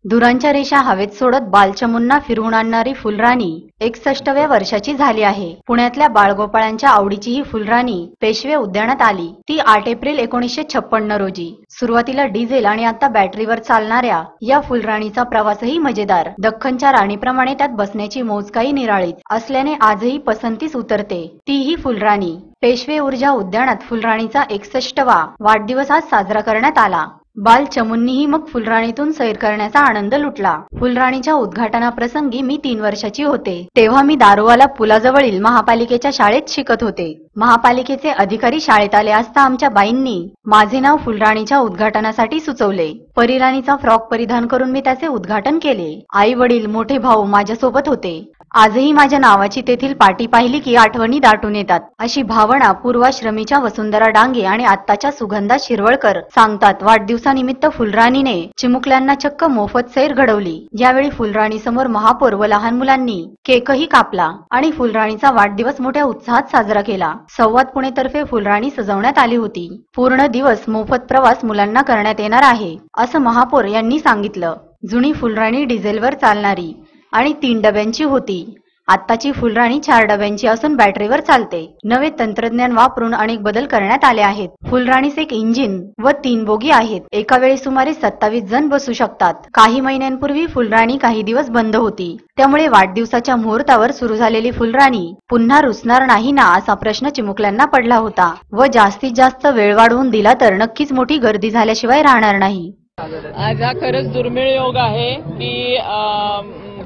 धुरांच्या रेषा हवेत सोडत बालचमूंना फिरवून आणणारी फुलराणी 61व्या वर्षाची झाली आहे। पुण्यातल्या बाळगोपाळांच्या आवडीची ही फुलराणी पेशवे उद्यानात आली ती 8 एप्रिल 1956 रोजी। सुरुवातीला डिझेल आणि आता बॅटरीवर चालणाऱ्या या फुलराणीचा प्रवासही मजेदार। दख्खनच्या राणीप्रमाणे त्यात बसण्याची मौज काही निराळीच असल्याने आजही पसंतीस उतरते ती ही फुलराणी। पेशवे ऊर्जा उद्यानात फुलराणीचा 61वा वाढदिवस आज साजरा करण्यात आला। बालचमूंनीही मग फुलराणीतून सैर करण्याचा आनंद लुटला। फुलराणीच्या उद्घाटनाप्रसंगी मी 3 वर्षाची होते। तेव्हा मी दारोवाला पुलाजवळील महापालिकेच्या शाळेत शिकत होते। महापालिकेचे अधिकारी शाळेत आले असता आमच्या बाईंनी माझे नाव फुलराणीच्या उद्घाटनासाठी सुचवले। परीराणीचा फ्रॉक परिधान करून मी त्याचे उद्घाटन केले। आई वडील मोठे भाऊ माझ्यासोबत होते। आजही माझ्या नावाची तेथील पाटी पाहिली की आठवणी दाटून येतात अशी भावना पूर्वाश्रमीच्या वसुंधरा डांगे आणि आत्ताच्या सुगंधा शिरवळकर सांगतात। वाढदिवसानिमित्त फुलराणीने चिमुकल्यांना चक्क मोफत सैर घडवली। यावेळी फुलराणी समोर महापौर व लहान मुलांनी केकही कापला आणि फुलराणीचा वाढदिवस मोठ्या उत्साहात साजरा केला। संवाद पुणे तर्फे फुलराणी सजवण्यात आली होती। पूर्ण दिवस मोफत प्रवास मुलांना करण्यात येणार आहे असं महापौर यांनी सांगितलं। जुनी फुलराणी डिझेलवर चालणारी आणि 3 डब्यांची होती। आत्ताची फुलराणी 4 डब्यांची असून बॅटरीवर चालते। नवे तंत्रज्ञान वापरून अनेक बदल करण्यात आले आहेत। फुलराणीस एक इंजिन व 3 बोगी आहेत। एका वेळी सुमारे 27 जण बसू शकतात। काही महिन्यांपूर्वी फुलराणी काही दिवस बंद होती, त्यामुळे वाढदिवसाच्या मुहूर्तावर सुरू झालेली फुलराणी पुन्हा रुसणार नाही ना असा प्रश्न चिमुकल्यांना पडला होता व जास्तीत जास्त वेळ वाढवून दिला तर नक्कीच मोठी गर्दी झाल्याशिवाय राहणार नाही। आज हा खरंच दुर्मिळ योग आहे की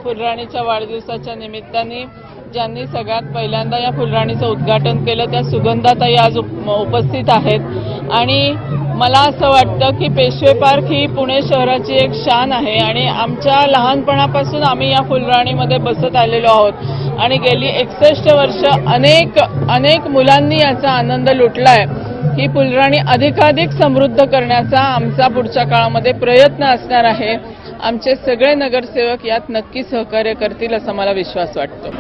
फुलराणीच्या वाढदिवसाच्या निमित्ताने ज्यांनी सगळ्यात पहिल्यांदा या फुलराणीचं उद्घाटन केलं त्या सुगंधाताई आज उपस्थित आहेत। आणि मला असं वाटतं की पेशवे पार्क ही पुणे शहराची एक शान आहे आणि आमच्या लहानपणापासून आम्ही या फुलराणीमध्ये बसत आलेलो आहोत आणि गेली 61 वर्ष अनेक मुलांनी याचा आनंद लुटलाय। ही फुलराणी अधिकाधिक समृद्ध करण्याचा आमचा पुढच्या काळामध्ये प्रयत्न असणार आहे। आमचे सगळे नगरसेवक यात नक्की सहकार्य करतील असा मला विश्वास वाटतो।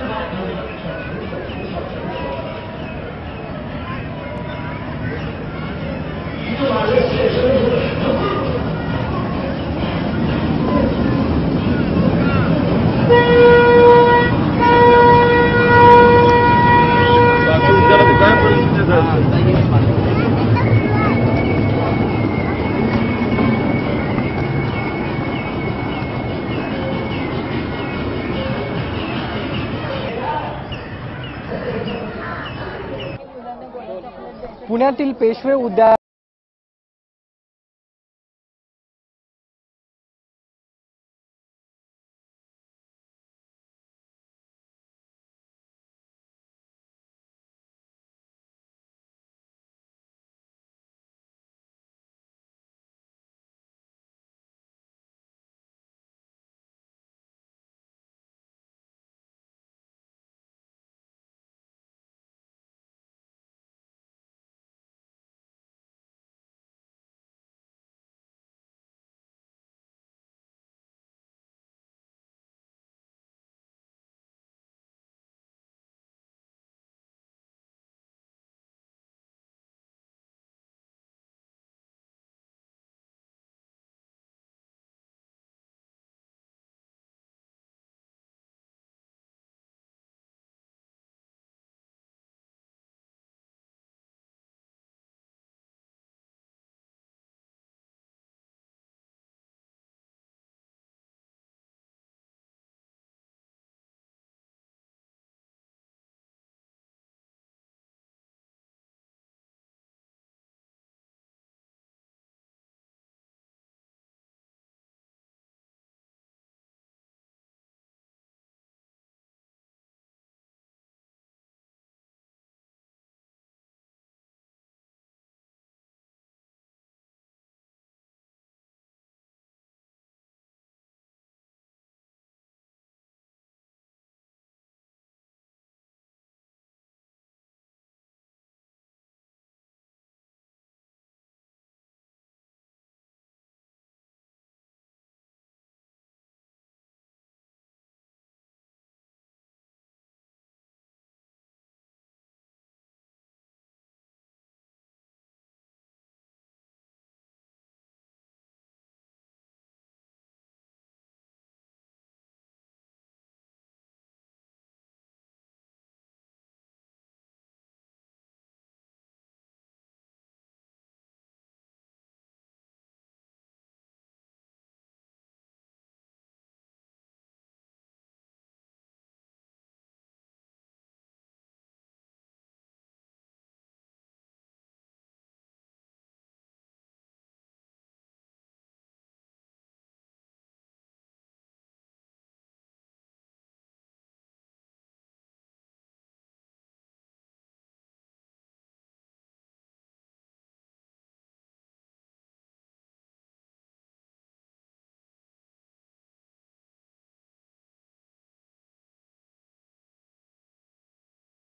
पुण्यातील पेशवे उद्यान